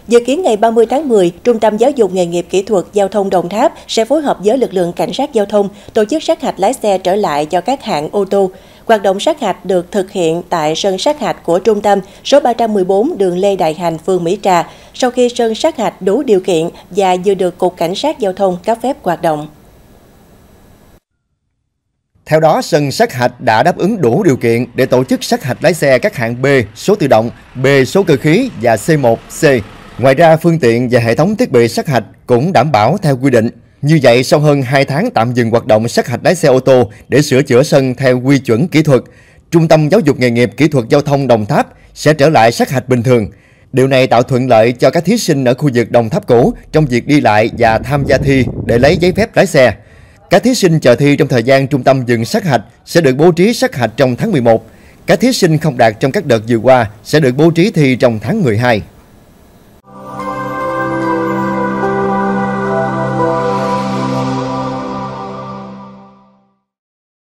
Dự kiến ngày 30 tháng 10, Trung tâm Giáo dục Nghề nghiệp Kỹ thuật Giao thông Đồng Tháp sẽ phối hợp với lực lượng cảnh sát giao thông tổ chức sát hạch lái xe trở lại cho các hãng ô tô. Hoạt động sát hạch được thực hiện tại sân sát hạch của trung tâm số 314 đường Lê Đại Hành, phường Mỹ Trà, sau khi sân sát hạch đủ điều kiện và vừa được Cục Cảnh sát Giao thông cấp phép hoạt động. Theo đó, sân sát hạch đã đáp ứng đủ điều kiện để tổ chức sát hạch lái xe các hạng B số tự động, B số cơ khí và C1, C. Ngoài ra, phương tiện và hệ thống thiết bị sát hạch cũng đảm bảo theo quy định. Như vậy, sau hơn 2 tháng tạm dừng hoạt động sát hạch lái xe ô tô để sửa chữa sân theo quy chuẩn kỹ thuật, Trung tâm Giáo dục Nghề nghiệp Kỹ thuật Giao thông Đồng Tháp sẽ trở lại sát hạch bình thường. Điều này tạo thuận lợi cho các thí sinh ở khu vực Đồng Tháp cũ trong việc đi lại và tham gia thi để lấy giấy phép lái xe. Các thí sinh chờ thi trong thời gian trung tâm dừng sát hạch sẽ được bố trí sát hạch trong tháng 11. Các thí sinh không đạt trong các đợt vừa qua sẽ được bố trí thi trong tháng 12.